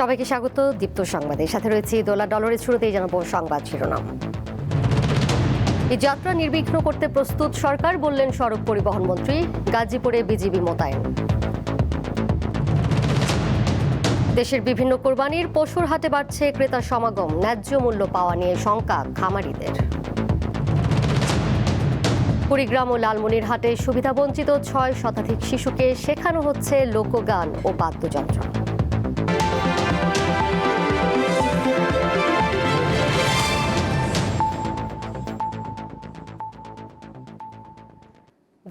সবাইকে স্বাগত দীপ্ত সংবাদে। সাথে রয়েছে দোলা ডলারের শুরুতেই জানাবো সংবাদ শিরোনাম। এই যাত্রা নির্বিঘ্ন করতে প্রস্তুত সরকার, বললেন সড়ক পরিবহন মন্ত্রী। গাজীপুরে বিজিবি মোতায়েন। দেশের বিভিন্ন কোরবানির পশুর হাটে বাড়ছে ক্রেতার সমাগম, ন্যায্য মূল্য পাওয়া নিয়ে শঙ্কা খামারিদের। কুড়িগ্রাম ও লালমনিরহাটে সুবিধাবঞ্চিত 6 শতাধিক শিশুকে শেখানো হচ্ছে লোকগান ও বাদ্যযন্ত্র।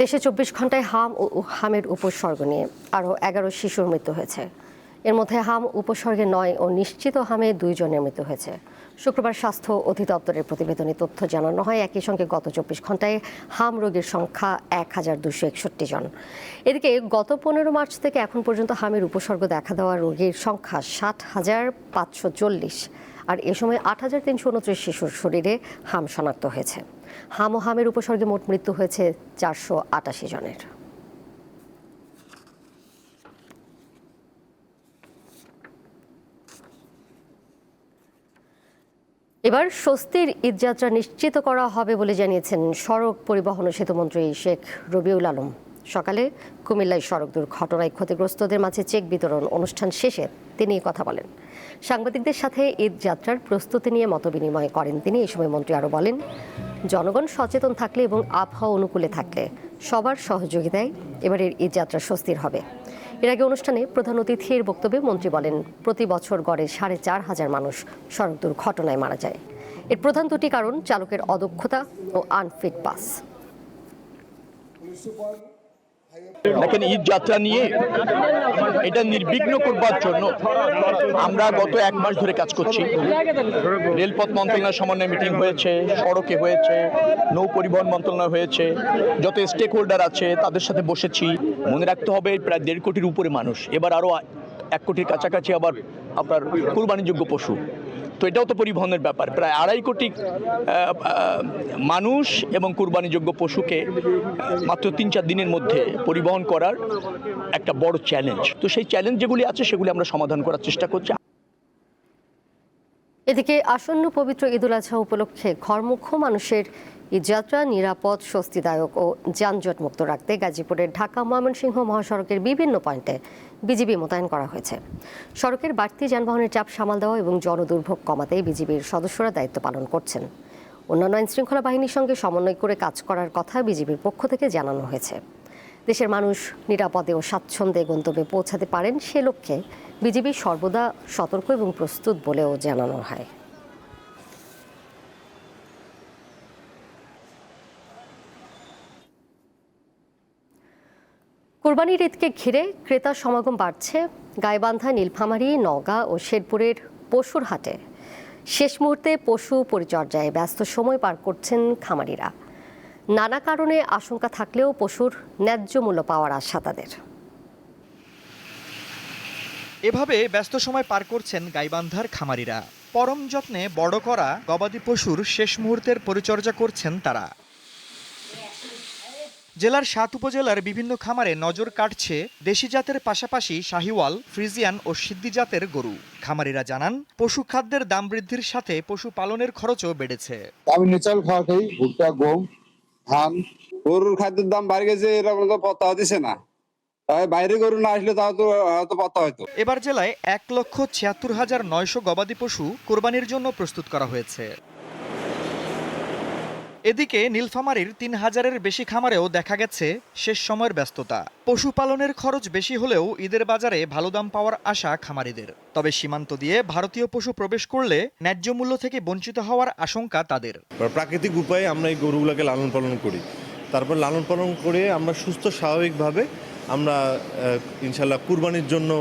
দেশে 24 ঘন্টায় হাম ও হামের উপসর্গ নিয়ে আরও 11 শিশুর মৃত্যু হয়েছে। এর মধ্যে হাম উপসর্গে 9 ও নিশ্চিত হামে 2 জনের মৃত্যু হয়েছে। শুক্রবার স্বাস্থ্য অধিদপ্তরের প্রতিবেদনে তথ্য জানানো হয়। একই সঙ্গে গত 24 ঘন্টায় হাম রোগীর সংখ্যা 1261 জন। এদিকে গত 15 মার্চ থেকে এখন পর্যন্ত হামের উপসর্গ দেখা দেওয়া রোগীর সংখ্যা 60,540, আর এ সময় 8,329 শিশুর শরীরে হাম শনাক্ত হয়েছে। হাম ও হামের উপসর্গে মোট মৃত্যু হয়েছে 488 জনের। এবার স্বস্তির ঈদযাত্রা নিশ্চিত করা হবে বলে জানিয়েছেন সড়ক পরিবহন ও সেতুমন্ত্রী শেখ রবিউল আলম। সকালে কুমিল্লায় সড়ক দুর্ঘটনায় ক্ষতিগ্রস্তদের মাঝে চেক বিতরণ অনুষ্ঠান শেষে তিনি কথা বলেন। সাংবাদিকদের সাথে ঈদযাত্রার প্রস্তুতি নিয়ে মতবিনিময় করেন তিনি। এই সময় মন্ত্রী আরও বলেন, জনগণ সচেতন থাকলে এবং আবহাওয়া অনুকূলে থাকলে সবার সহযোগিতায় এবারের ঈদযাত্রা স্বস্তির হবে। এর আগে অনুষ্ঠানে প্রধান অতিথির বক্তব্যে মন্ত্রী বলেন, প্রতি বছর গড়ে 4,500 মানুষ সড়ক দুর্ঘটনায় মারা যায়। এর প্রধান দুটি কারণ চালকের অদক্ষতা ও আনফিট বাস। দেখেন, ঈদ যাত্রা নিয়ে এটা নির্বিঘ্ন করবার জন্য আমরা গত 1 মাস ধরে কাজ করছি। রেলপথ মন্ত্রণালয়ের সমন্বয় মিটিং হয়েছে, সড়কে হয়েছে, নৌ পরিবহন মন্ত্রণালয় হয়েছে, যত স্টেক হোল্ডার আছে তাদের সাথে বসেছি। মনে রাখতে হবে প্রায় 1.5 কোটির উপরে মানুষ, এবার আরও 1 কোটির কাছাকাছি আবার আপনার কুরবানিযোগ্য পশু। তো এটাও তো পরিবহনের ব্যাপার। প্রায় 2.5 কোটি মানুষ এবং কুরবানিযোগ্য পশুকে মাত্র 3-4 দিনের মধ্যে পরিবহন করার একটা বড় চ্যালেঞ্জ। তো সেই চ্যালেঞ্জ যেগুলি আছে সেগুলি আমরা সমাধান করার চেষ্টা করছি। এদিকে আসন্ন পবিত্র ঈদুল আজহা উপলক্ষে ঘরমুখো মানুষের ঈদযাত্রা নিরাপদ, স্বস্তিদায়ক ও যানজট মুক্ত রাখতে গাজীপুরের ঢাকা ময়মনসিংহ মহাসড়কের বিভিন্ন পয়েন্টে বিজিবি মোতায়েন করা হয়েছে। সড়কের বাড়তি যানবাহনের চাপ সামাল দেওয়া এবং জনদুর্ভোগ কমাতে বিজিবির সদস্যরা দায়িত্ব পালন করছেন। অন্যান্য আইনশৃঙ্খলা বাহিনীর সঙ্গে সমন্বয় করে কাজ করার কথা বিজিবির পক্ষ থেকে জানানো হয়েছে। দেশের মানুষ নিরাপদে ও স্বাচ্ছন্দ্যে গন্তব্যে পৌঁছাতে পারেন সে লক্ষ্যে বিজিবি সর্বদা সতর্ক এবং প্রস্তুত বলেও জানানো হয়। কোরবানির ঈদকে ঘিরে ক্রেতার সমাগম বাড়ছে গাইবান্ধা, নীলফামারী, নওগাঁ ও শেরপুরের পশুর হাটে। শেষ মুহূর্তে পশু পরিচর্যায় ব্যস্ত সময় পার করছেন খামারিরা। নানা কারণে আশঙ্কা থাকলেও পশুর ন্যায্য মূল্য পাওয়ার আশা তাদের। এভাবে ব্যস্ত সময় পার করছেন গাইবান্ধার খামারিরা। পরম যত্নে বড় করা গবাদি পশুর শেষ মুহূর্তের পরিচর্যা করছেন তারা। জেলার 7 উপজেলার বিভিন্ন খামারে নজর কাটছে দেশি জাতের পাশাপাশি শাহিওয়াল, ফ্রিজিয়ান ও সিদ্ধি জাতের গরু। খামারিরা জানান, পশু খাদ্যের দাম বৃদ্ধির সাথে পশু পালনের খরচও বেড়েছে। আমি ন্যাচারাল খাওয়া খাই, ভুট্টা, গম, ধান। গরুর খাদ্যের দাম বাড়ে গেছে, এরকম তো পাত্তা হচ্ছে না। তাই বাইরে গরু না আসলে তাও তো হয়তো পাত্তা হয়তো। এবার জেলায় 1,76,900 গবাদি পশু কোরবানির জন্য প্রস্তুত করা হয়েছে। এদিকে নীলফামারীর 3,000-এর বেশি খামারেও দেখা গেছে শেষ সময়ের ব্যস্ততা। পশুপালনের খরচ বেশি হলেও ঈদের বাজারে ভালো দাম পাওয়ার আশা খামারিদের। তবে সীমান্ত দিয়ে ভারতীয় পশু প্রবেশ করলে ন্যায্য মূল্য থেকে বঞ্চিত হওয়ার আশঙ্কা তাদের। প্রাকৃতিক উপায়ে আমরা এই গরুগুলোকে লালন পালন করি, তারপর লালন পালন করে আমরা সুস্থ স্বাভাবিকভাবে আমরা ইনশাল্লাহ কুরবানির জন্য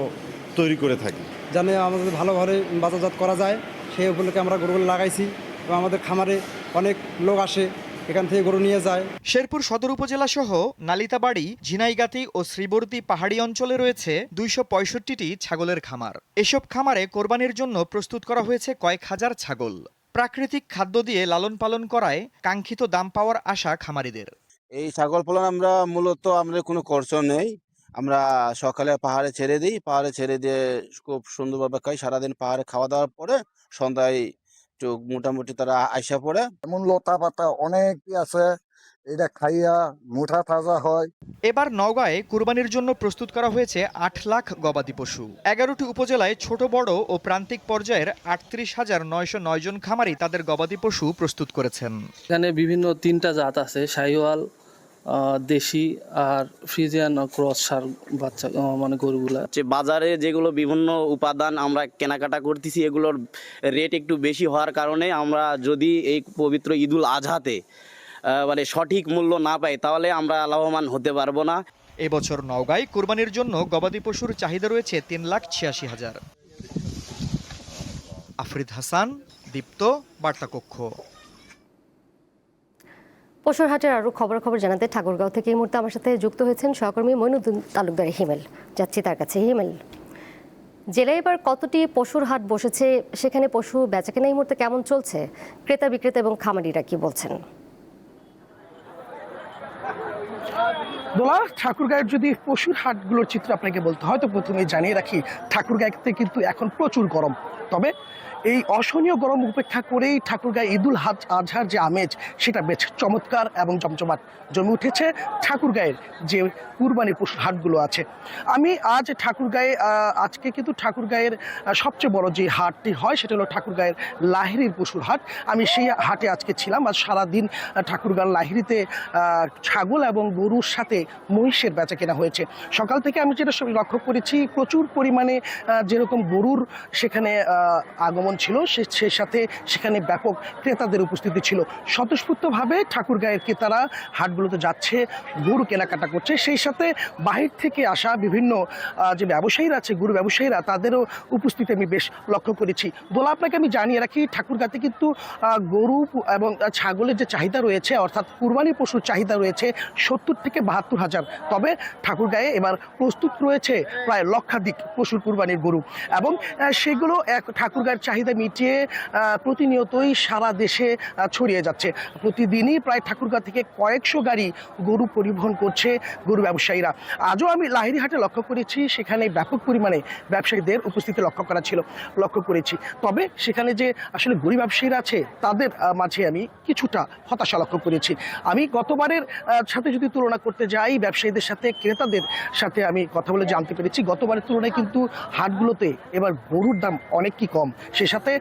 তৈরি করে থাকি। জানে আমাদের ভালোভাবে বাজারজাত করা যায় সেই উপলক্ষে আমরা গরুগুলো লাগাইছি এবং আমাদের খামারে অনেক লোক আসে, এখান থেকে গরু নিয়ে যায়। শেরপুর সদর উপজেলা সহ নালিতাবাড়ি, ঝিনাইগাতি ও শ্রীবর্দী পাহাড়ি অঞ্চলে রয়েছে 265টি ছাগলের খামার। এসব খামারে কোরবানির জন্য প্রস্তুত করা হয়েছে কয়েক হাজার ছাগল। প্রাকৃতিক খাদ্য দিয়ে লালন পালন করায় কাঙ্ক্ষিত দাম পাওয়ার আশা খামারিদের। এই ছাগল পালন আমরা মূলত আমাদের কোনো খরচ নেই, আমরা সকালে পাহাড়ে ছেড়ে দিই, পাহাড়ে ছেড়ে দিয়ে খুব সুন্দরভাবে খাই। সারাদিন পাহাড়ে খাওয়া দাওয়ার পরে সন্ধ্যায় একটু মোটামুটি তারা আইসা পড়ে। এমন লতা পাতা অনেক আছে, এটা খাইয়া মুঠা তাজা হয়। এবার নওগাঁয় কুরবানির জন্য প্রস্তুত করা হয়েছে ৮ লাখ গবাদি পশু। ১১টি উপজেলায় ছোট বড় ও প্রান্তিক পর্যায়ের ৩৮,৯০৯ জন খামারি তাদের গবাদি পশু প্রস্তুত করেছেন। এখানে বিভিন্ন 3টা জাত আছে, শাহিওয়াল, দেশি আর ফ্রিজিয়ান ক্রস সার বাচ্চা মানে গরুগুলা। বাজারে যেগুলো বিভিন্ন উপাদান আমরা কেনাকাটা করতেছি, এগুলোর রেট একটু বেশি হওয়ার কারণে আমরা যদি এই পবিত্র ঈদুল আজহাতে মানে সঠিক মূল্য না পাই তাহলে আমরা লাভবান হতে পারবো না। এবছর নওগাঁয় কুরবানির জন্য গবাদি পশুর চাহিদা রয়েছে ৩,৮৬,০০০। আফরিদ হাসান, দীপ্ত, বার্তাকক্ষ। পশুর হাটের আরও খবর জানাতে ঠাকুরগাঁও থেকে এই মুহূর্তে আমার সাথে যুক্ত হয়েছেন সহকর্মী মইনুদ্দিন তালুকদার হিমেল। যাচ্ছি তার কাছে। হিমেল, জেলায় এবার কতটি পশুর হাট বসেছে, সেখানে পশু বেচাকেনা এই মুহূর্তে কেমন চলছে, ক্রেতা বিক্রেতা এবং খামারিরা কি বলছেন? দোলা, ঠাকুরগাঁয়ের যদি পশুর হাটগুলোর চিত্র আপনাকে বলতে হয় তো প্রথমে জানিয়ে রাখি ঠাকুরগাঁইতে কিন্তু এখন প্রচুর গরম। তবে এই অসহনীয় গরম উপেক্ষা করেই ঠাকুরগাঁয় ঈদুল আজহার যে আমেজ সেটা বেশ চমৎকার এবং জমজমাট জমে উঠেছে ঠাকুরগাঁয়ের যে কুরবানির পশুর হাটগুলো আছে। আমি আজ ঠাকুরগাঁয়ে আজকে কিন্তু ঠাকুরগাঁয়ের সবচেয়ে বড় যে হাটটি হয় সেটা হলো ঠাকুরগাঁয়ের লাহিড়ির পশুর হাট। আমি সেই হাটে আজকে ছিলাম। আজ সারাদিন ঠাকুরগাঁর লাহিড়িতে ছাগল এবং গরুর সাথে মহিষের বেচা কেনা হয়েছে। সকাল থেকে আমি যেটা লক্ষ্য করেছি প্রচুর পরিমাণে যেরকম গরুর সেখানে আগমন ছিল, সেই সাথে সেখানে ব্যাপক ক্রেতাদের উপস্থিতি ছিল। স্বতঃস্ফূর্তভাবে ঠাকুরগাঁয়ের ক্রেতারা হাটগুলোতে যাচ্ছে, গরু কেনাকাটা করছে। সেই সাথে বাহির থেকে আসা বিভিন্ন যে ব্যবসায়ীরা আছে, গরু ব্যবসায়ীরা, তাদেরও উপস্থিতি আমি বেশ লক্ষ্য করেছি। দোলা, আপনাকে আমি জানিয়ে রাখি ঠাকুরগাঁতে কিন্তু গরু এবং ছাগলের যে চাহিদা রয়েছে, অর্থাৎ কুরবানি পশুর চাহিদা রয়েছে ৭০ থেকে ৭২ হাজার। তবে ঠাকুরগাঁয়ে এবার প্রস্তুত রয়েছে প্রায় লক্ষাধিক পশুর কুরবানির গরু এবং সেগুলো ঠাকুরগাঁয়ের চাহিদা মিটিয়ে প্রতিনিয়তই সারা দেশে ছড়িয়ে যাচ্ছে। প্রতিদিনই প্রায় ঠাকুরগাঁ থেকে কয়েকশো গাড়ি গরু পরিবহন করছে গরু ব্যবসায়ীরা। আজও আমি লাহিড়িহাটে লক্ষ্য করেছি সেখানে ব্যাপক পরিমাণে ব্যবসায়ীদের উপস্থিতি লক্ষ্য করেছি। তবে সেখানে যে আসলে গরু ব্যবসায়ীরা আছে তাদের মাঝে আমি কিছুটা হতাশা লক্ষ্য করেছি। আমি গতবারের সাথে যদি তুলনা করতে যাই, ব্যবসায়ীদের সাথে ক্রেতাদের সাথে আমি কথা বলে জানতে পেরেছি গতবারের তুলনায় কিন্তু হাটগুলোতে এবার গরুর দাম অনেক কি কম। সে সাথে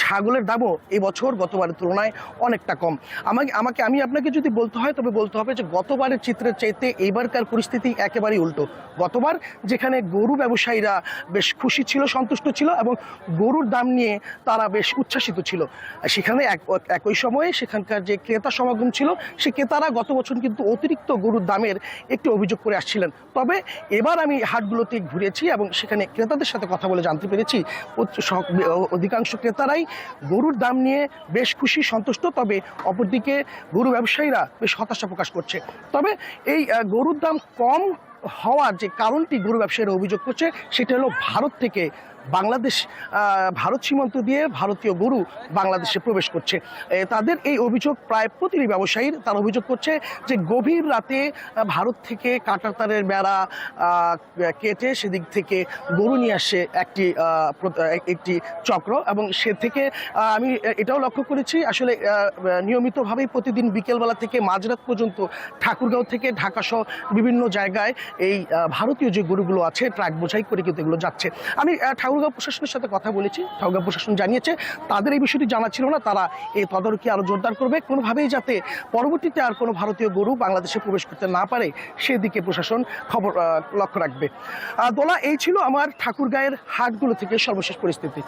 ছাগলের দামও এই বছর গতবারের তুলনায় অনেকটা কম। আমি আপনাকে যদি বলতে হয় তবে বলতে হবে যে গতবারের চিত্রের চাইতে এইবারকার পরিস্থিতি একেবারেই উল্টো। গতবার যেখানে গরু ব্যবসায়ীরা বেশ খুশি ছিল, সন্তুষ্ট ছিল এবং গরুর দাম নিয়ে তারা বেশ উচ্ছ্বাসিত ছিল, সেখানে একই সময়ে সেখানকার যে ক্রেতা সমাগম ছিল সে ক্রেতারা গত বছর কিন্তু অতিরিক্ত গরুর দামের একটু অভিযোগ করে আসছিলেন। তবে এবার আমি হাটগুলোতে ঘুরেছি এবং সেখানে ক্রেতাদের সাথে কথা বলে জানতে পেরেছি অধিকাংশ ক্রেতারাই গরুর দাম নিয়ে বেশ খুশি, সন্তুষ্ট। তবে অপরদিকে গরু ব্যবসায়ীরা বেশ হতাশা প্রকাশ করছে। তবে এই গরুর দাম কম হওয়ার যে কারণটি গরু ব্যবসায়ীরা অভিযোগ করছে সেটা হলো ভারত থেকে ভারত সীমান্ত দিয়ে ভারতীয় গরু বাংলাদেশে প্রবেশ করছে। তাদের এই অভিযোগ প্রায় প্রতিটি ব্যবসায়ীর। তারা অভিযোগ করছে যে গভীর রাতে ভারত থেকে কাঁটার তারের বেড়া কেটে সেদিক থেকে গরু নিয়ে আসে একটি চক্র এবং সে থেকে আমি এটাও লক্ষ্য করেছি আসলে নিয়মিতভাবেই প্রতিদিন বিকেলবেলা থেকে মাঝরাত পর্যন্ত ঠাকুরগাঁও থেকে ঢাকা সহ বিভিন্ন জায়গায় এই ভারতীয় যে গরুগুলো আছে ট্রাক বোঝাই করে কিন্তু এগুলো যাচ্ছে। আমি ঠাকুরগাঁও প্রশাসনের সাথে কথা বলেছি। ঠাকুরগাঁও প্রশাসন জানিয়েছে তাদের এই বিষয়টি জানা ছিল না, তারা এই তদারকি আরও জোরদার করবে, কোনোভাবেই যাতে পরবর্তীতে আর কোনো ভারতীয় গরু বাংলাদেশে প্রবেশ করতে না পারে সেদিকে প্রশাসন লক্ষ্য রাখবে। দোলা, এই ছিল আমার ঠাকুরগাঁয়ের হাটগুলো থেকে সর্বশেষ পরিস্থিতি।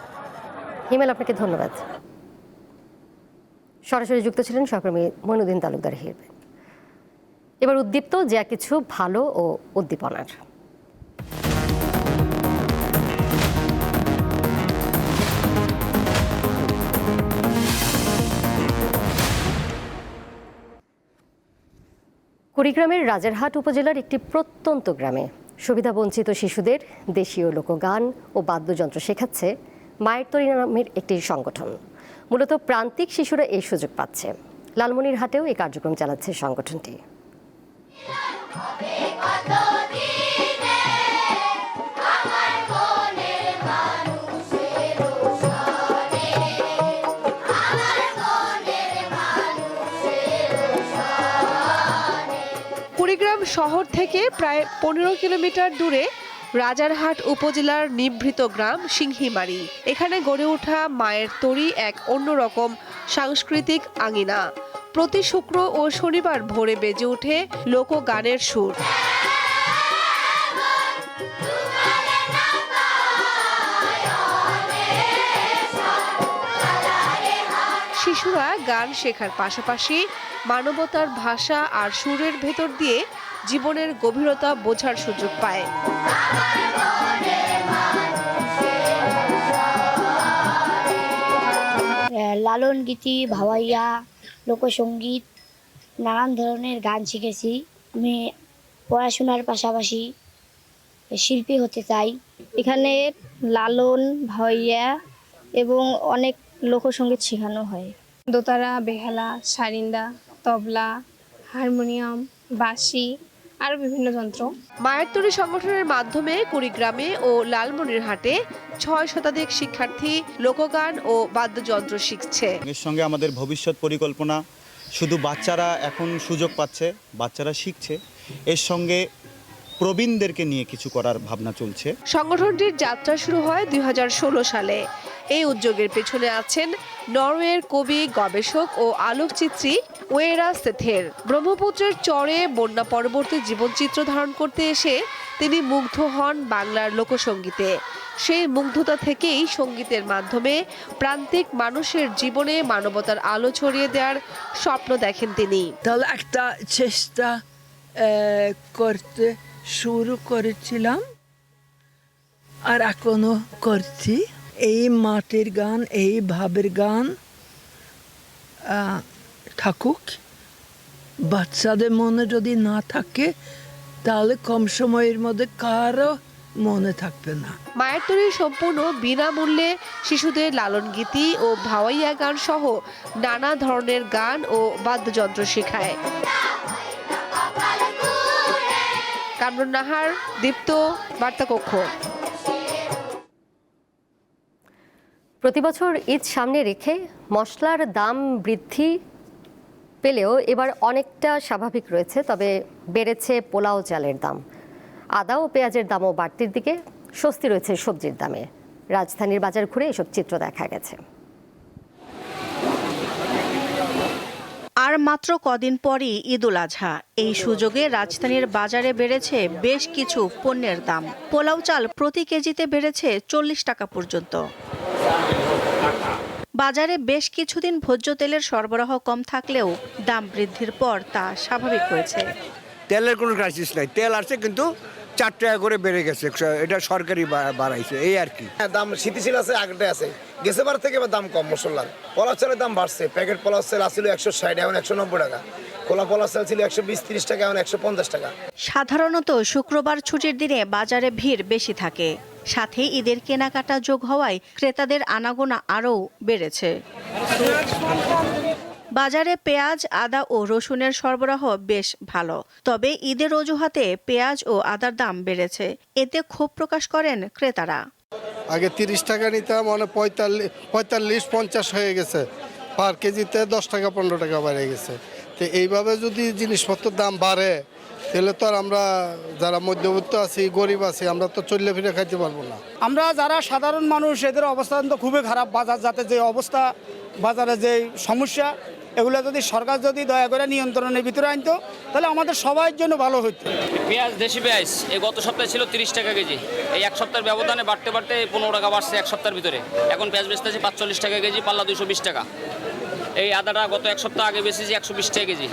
হিমেল, আপনাকে ধন্যবাদ। সরাসরি যুক্ত ছিলেন সহকর্মী মইনুদ্দিন তালুকদার হিমেল। এবার উদ্দীপ্ত যা কিছু ভালো ও উদ্দীপনার। কুড়িগ্রামের রাজারহাট উপজেলার একটি প্রত্যন্ত গ্রামে সুবিধাবঞ্চিত শিশুদের দেশীয় লোকগান ও বাদ্যযন্ত্র শেখাচ্ছে মায়ের তরী নামের একটি সংগঠন। মূলত প্রান্তিক শিশুরা এই সুযোগ পাচ্ছে। লালমনিরহাটেও এই কার্যক্রম চালাচ্ছে সংগঠনটি। কুড়িগ্রাম শহর থেকে প্রায় 15 কিলোমিটার দূরে রাজারহাট উপজেলার নিভৃত গ্রাম সিংহিমারি। এখানে গড়ে ওঠা মায়ের তরী এক অন্যরকম সাংস্কৃতিক আঙিনা। প্রতি শুক্র ও শনিবার ভোরে বেজে ওঠে লোকগানের সুর। শিশুরা গান শেখার পাশাপাশি মানবতার ভাষা আর সুরের ভেতর দিয়ে জীবনের গভীরতা বোঝার সুযোগ পায়। লালন গীতি, ভাওয়াইয়া, লোকসঙ্গীত, নানান ধরনের গান শিখেছি। আমি পড়াশোনার পাশাপাশি শিল্পী হতে চাই। এখানে লালন, ভাওয়াইয়া এবং অনেক লোকসঙ্গীত শেখানো হয়। দোতারা, বেহালা, সারিন্দা, তবলা, হারমোনিয়াম, বাঁশি আরও বিভিন্ন যন্ত্র। মায়ের তরী সংগঠনের মাধ্যমে কুড়িগ্রামে ও লালমনিরহাটে 6 শতাধিক শিক্ষার্থী লোকগান ও বাদ্যযন্ত্র শিখছে। এর সঙ্গে আমাদের ভবিষ্যৎ পরিকল্পনা, শুধু বাচ্চারা এখন সুযোগ পাচ্ছে, বাচ্চারা শিখছে, এর সঙ্গে প্রবীণদেরকে নিয়ে কিছু করার ভাবনা চলছে। সংগঠনটির যাত্রা শুরু হয় 2016 সালে। এই উদ্যোগের পেছনে আছেন নরওয়ের কবি, গবেষক ও আলোকচিত্রী ওয়েরা সেথের। ব্রহ্মপুত্রের চরে বন্যা পরবর্তী জীবনচিত্র ধারণ করতে এসে তিনি মুগ্ধ হন বাংলার লোকসঙ্গীতে। সেই মুগ্ধতা থেকেই সঙ্গীতের মাধ্যমে প্রান্তিক মানুষের জীবনে মানবতার আলো ছড়িয়ে দেওয়ার স্বপ্ন দেখেন তিনি। তাহলে একটা চেষ্টা করতে শুরু করেছিলাম আর এখনো করছি। এই মাটির গান, এই ভাবের গান থাকুক। বাচ্চাদের মনে যদি না থাকে তাহলে কম সময়ের মধ্যে কারো মনে থাকবে না। মায়ের তরী সম্পূর্ণ বিনামূল্যে শিশুদের লালন গীতি ও ভাওয়াইয়া গান সহ নানা ধরনের গান ও বাদ্যযন্ত্র শেখায়। কামরুন নাহার, দীপ্ত, বার্তাকক্ষ। প্রতিবছর ঈদ সামনে রেখে মশলার দাম বৃদ্ধি পেলেও এবার অনেকটা স্বাভাবিক রয়েছে, তবে বেড়েছে পোলাও চালের দাম। আদা ও পেঁয়াজের দামও বাড়তির দিকে, স্বস্তি রয়েছে সবজির দামে। রাজধানীর বাজার ঘুরে এসব চিত্র দেখা গেছে। আর মাত্র কদিন পরই ঈদুল আজহা। এই সুযোগে রাজধানীর বাজারে বেড়েছে বেশ কিছু পণ্যের দাম। পোলাও চাল প্রতি কেজিতে বেড়েছে 40 টাকা পর্যন্ত। বাজারে বেশ কিছুদিন ভোজ্য তেলের সরবরাহ কম থাকলেও দাম বৃদ্ধির পর তা স্বাভাবিক হয়েছে। তেলের কোনো ক্রাইসিস নাই, তেল আসছে কিন্তু 4 টাকা করে বেড়ে গেছে, এটা সরকারি বাড়াইছে, এই আর কি। দাম স্থিতিশীল আছে, আগেটা আছে, গেছে বার থেকে দাম কম মশলার। পোলাও চালের দাম বাড়ছে। প্যাকেট পোলাও চাল আসছিল 160, এখন 190 টাকা। খোলা পোলাও চাল ছিল 120-30 টাকা, এখন 150 টাকা। সাধারণত শুক্রবার ছুটির দিনে বাজারে ভিড় বেশি থাকে, সাথে ঈদের কেনাকাটা যোগ হওয়ায় ক্রেতাদের আনাগোনা আরও বেড়েছে। বাজারে পেঁয়াজ, আদা ও রসুনের সরবরাহ বেশ ভালো, তবে ঈদের অজুহাতে পেঁয়াজ ও আদার দাম বেড়েছে। এতে ক্ষোভ প্রকাশ করেন ক্রেতারা। আগে 30 টাকা নিতাম, মানে 45-50 হয়ে গেছে। পার কেজিতে 10 টাকা 15 টাকা বেড়ে গেছে। তো এইভাবে যদি জিনিসপত্রের দাম বাড়ে তাহলে তো আর আমরা যারা মধ্যবিত্ত আছি, গরিব আছি, আমরা তো চললে ফিরে খাইতে পারবো না। আমরা যারা সাধারণ মানুষ, এদের অবস্থান তো খুবই খারাপ। বাজার যাতে যে অবস্থা, বাজারে যে সমস্যা, এগুলো যদি সরকার যদি দয়া করে নিয়ন্ত্রণের ভিতরে আনতো তাহলে আমাদের সবার জন্য ভালো হতো। পেঁয়াজ, দেশি পেঁয়াজ এই গত সপ্তাহে ছিল 30 টাকা কেজি, এই এক সপ্তাহের ব্যবধানে বাড়তে 15 টাকা বাড়ছে এক সপ্তাহের ভিতরে। এখন পেঁয়াজ বেচতেছে 45 টাকা কেজি, পাল্লা 220 টাকা। এই আদাটা গত এক সপ্তাহ আগে বেচেছি 120 টাকা কেজি,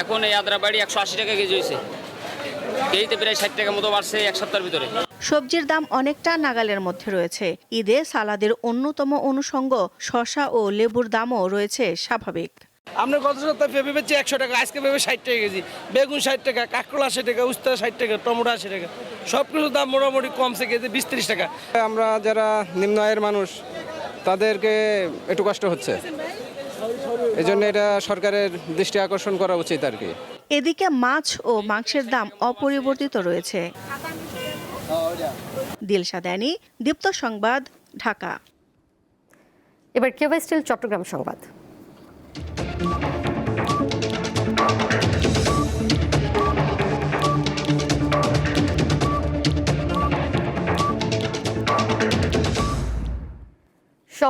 এখন এই আদার বাড়ি 180 টাকা কেজি হয়েছে। কেজিতে প্রায় 60 টাকা মতো বাড়ছে এক সপ্তাহের ভিতরে। সবজির দাম অনেকটা নাগালের মধ্যে রয়েছে। ঈদে সালাদের অন্যতম অনুষঙ্গ শসা ও লেবুর দামও রয়েছে স্বাভাবিক। আমরা গত সপ্তাহে পেঁপে বেচছি 100 টাকা, আজকে পেঁপে 60 টাকা কেজি, বেগুন 60 টাকা, কাঁকরোল 80 টাকা, উস্তা 60 টাকা, টমেটো 80 টাকা। সব কিছুর দাম মোটামুটি কমছে, কেজি 20-30 টাকা। আমরা যারা নিম্ন আয়ের মানুষ তাদেরকে একটু কষ্ট হচ্ছে, এই জন্য এটা সরকারের দৃষ্টি আকর্ষণ করা উচিত আর কি। এদিকে মাছ ও মাংসের দাম অপরিবর্তিত রয়েছে। দিলশা দানি, দীপ্ত সংবাদ, ঢাকা। এবার কিউবা স্টিল চট্টগ্রাম সংবাদ।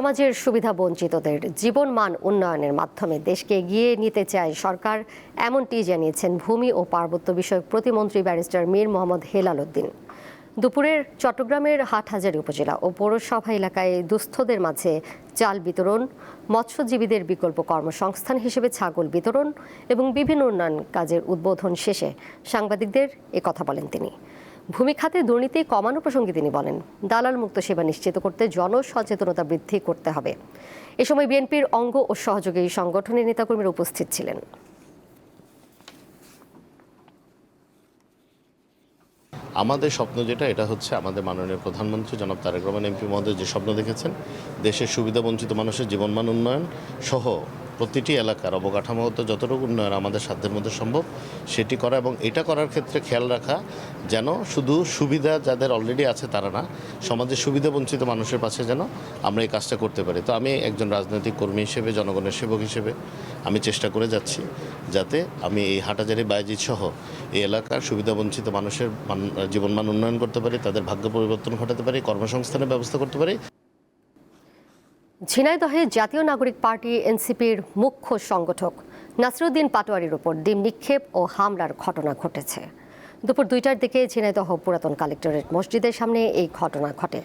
সমাজের সুবিধা বঞ্চিতদের জীবন মান উন্নয়নের মাধ্যমে দেশকে এগিয়ে নিতে চায় সরকার, এমনটি জানিয়েছেন ভূমি ও পার্বত্য বিষয়ক প্রতিমন্ত্রী ব্যারিস্টার মীর মোহাম্মদ হেলাল উদ্দিন। দুপুরের চট্টগ্রামের হাটহাজারী উপজেলা ও পৌরসভা এলাকায় দুস্থদের মাঝে চাল বিতরণ, মৎস্যজীবীদের বিকল্প কর্মসংস্থান হিসেবে ছাগল বিতরণ এবং বিভিন্ন উন্নয়ন কাজের উদ্বোধন শেষে সাংবাদিকদের কথা বলেন তিনি। ভূমি খাতে দুর্নীতি কমানো প্রসঙ্গে তিনি বলেন, দালাল মুক্ত সেবা নিশ্চিত করতে জনসচেতনতা বৃদ্ধি করতে হবে। এ সময় বিএনপির অঙ্গ ও সহযোগী সংগঠনের নেতাকর্মীরা উপস্থিত ছিলেন। আমাদের স্বপ্ন যেটা, এটা হচ্ছে আমাদের মাননীয় প্রধানমন্ত্রী জনাব তারেক রহমান এমপি মহোদয় যে স্বপ্ন দেখেছেন, দেশের সুবিধাবঞ্চিত মানুষের জীবনমান উন্নয়ন সহ প্রতিটি এলাকার অবকাঠামোগত যতটুকু উন্নয়ন আমাদের সাধ্যের মধ্যে সম্ভব সেটি করা, এবং এটা করার ক্ষেত্রে খেয়াল রাখা যেন শুধু সুবিধা যাদের অলরেডি আছে তারা না, সমাজের সুবিধাবঞ্চিত মানুষের পাশে যেন আমরা এই কাজটা করতে পারি। তো আমি একজন রাজনৈতিক কর্মী হিসেবে, জনগণের সেবক হিসেবে আমি চেষ্টা করে যাচ্ছি যাতে আমি এই হাটহাজারী বায়েজিদ সহ এই এলাকার সুবিধাবঞ্চিত মানুষের জীবনমান উন্নয়ন করতে পারি, তাদের ভাগ্য পরিবর্তন ঘটাতে পারি, কর্মসংস্থানের ব্যবস্থা করতে পারি। ঝিনাইদহে জাতীয় নাগরিক পার্টি এনসিপির মুখ্য সংগঠক নাসিরউদ্দিন পাটোয়ারির উপর ডিম নিক্ষেপ ও হামলার ঘটনা ঘটেছে। দুপুর 2টার দিকে ঝিনাইদহ পুরাতন কালেক্টরেট মসজিদের সামনে এই ঘটনা ঘটে।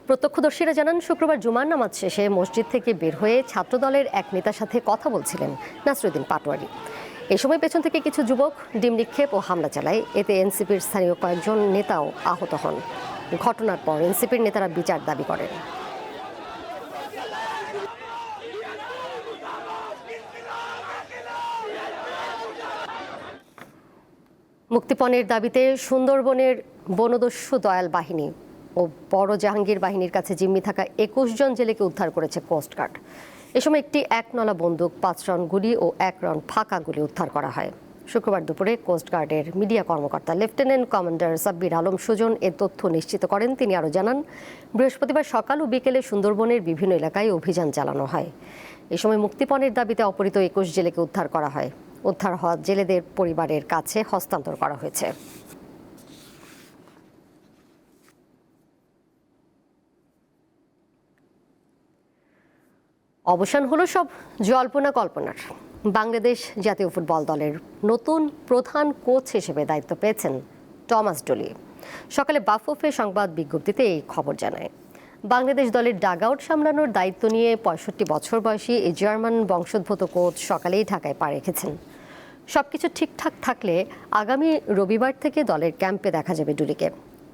প্রত্যক্ষদর্শীরা জানান, শুক্রবার জুমার নামাজ শেষে মসজিদ থেকে বের হয়ে ছাত্রদলের এক নেতার সাথে কথা বলছিলেন নাসিরউদ্দিন পাটোয়ারি। এই সময় পেছন থেকে কিছু যুবক ডিম নিক্ষেপ ও হামলা চালায়। এতে এনসিপির স্থানীয় কয়েকজন নেতাও আহত হন। ঘটনার পর এনসিপির নেতারা বিচার দাবি করেন। মুক্তিপণের দাবিতে সুন্দরবনের বনদস্যু দয়াল বাহিনী ও বড় জাহাঙ্গীর বাহিনীর কাছে জিম্মি থাকা 21 জন জেলেকে উদ্ধার করেছে কোস্টগার্ড। এ সময় একটি 1 নলা বন্দুক, 5 রাউন্ড গুলি ও 1 রাউন্ড ফাঁকা গুলি উদ্ধার করা হয়। শুক্রবার দুপুরে কোস্টগার্ডের মিডিয়া কর্মকর্তা লেফটেন্যান্ট কমান্ডার সাব্বির আলম সুজন এ তথ্য নিশ্চিত করেন। তিনি আরও জানান, বৃহস্পতিবার সকাল ও বিকেলে সুন্দরবনের বিভিন্ন এলাকায় অভিযান চালানো হয়। এ সময় মুক্তিপণের দাবিতে অপহৃত 21 জেলেকে উদ্ধার করা হয়। উদ্ধার হওয়া জেলেদের পরিবারের কাছে হস্তান্তর করা হয়েছে। অবসান হলো সব জল্পনা কল্পনার। বাংলাদেশ জাতীয় ফুটবল দলের নতুন প্রধান কোচ হিসেবে দায়িত্ব পেয়েছেন টমাস ডুলি। সকালে বাফুফে সংবাদ বিজ্ঞপ্তিতে এই খবর জানায়। বাংলাদেশ দলের ডাগআউট সামলানোর দায়িত্ব নিয়ে 65 বছর বয়সী এই জার্মান বংশোদ্ভূত কোচ সকালেই ঢাকায় পা রেখেছেন। সবকিছু ঠিকঠাক থাকলে আগামী রবিবার থেকে দলের ক্যাম্পে দেখা যাবে ডুলিকে।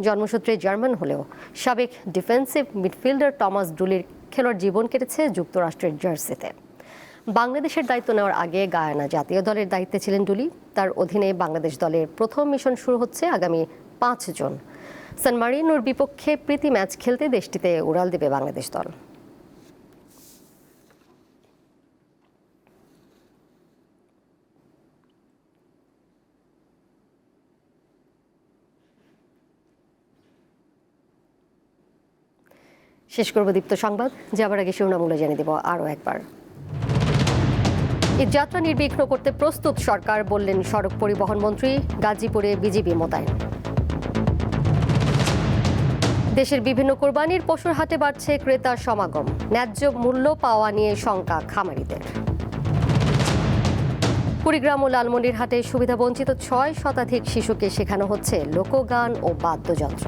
জন্মসূত্রে জার্মান হলেও সাবেক ডিফেন্সিভ মিডফিল্ডার টমাস ডুলির খেলোয়াড় জীবন কেটেছে যুক্তরাষ্ট্রের জার্সিতে। বাংলাদেশের দায়িত্ব নেওয়ার আগে গায়ানা জাতীয় দলের দায়িত্বে ছিলেন ডুলি। তার অধীনে বাংলাদেশ দলের প্রথম মিশন শুরু হচ্ছে আগামী 5 জুন। সান মারিনোর বিপক্ষে প্রীতি ম্যাচ খেলতে দেশটিতে উড়াল দেবে বাংলাদেশ দল। শেষ করব দীপ্ত সংবাদ, যাবার আগে শিরোনামগুলো জানিয়ে দেব আরও একবার। এই যাত্রা নির্বিঘ্ন করতে প্রস্তুত সরকার, বললেন সড়ক পরিবহন মন্ত্রী। গাজীপুরে বিজিবি মোতায়েন। দেশের বিভিন্ন কোরবানির পশুর হাটে বাড়ছে ক্রেতার সমাগম। ন্যায্য মূল্য পাওয়া নিয়ে শঙ্কা খামারিদের। কুড়িগ্রাম ও লালমনিরহাটে সুবিধাবঞ্চিত 6 শতাধিক শিশুকে শেখানো হচ্ছে লোকগান ও বাদ্যযন্ত্র।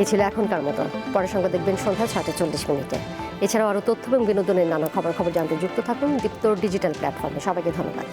এই ছিল এখনকার মতো। পরের সঙ্গে দেখবেন সন্ধ্যা 6:40। এছাড়াও আরও তথ্য এবং বিনোদনের নানা খবর জানতে যুক্ত থাকুন দীপ্ত ডিজিটাল প্ল্যাটফর্মে। সবাইকে ধন্যবাদ।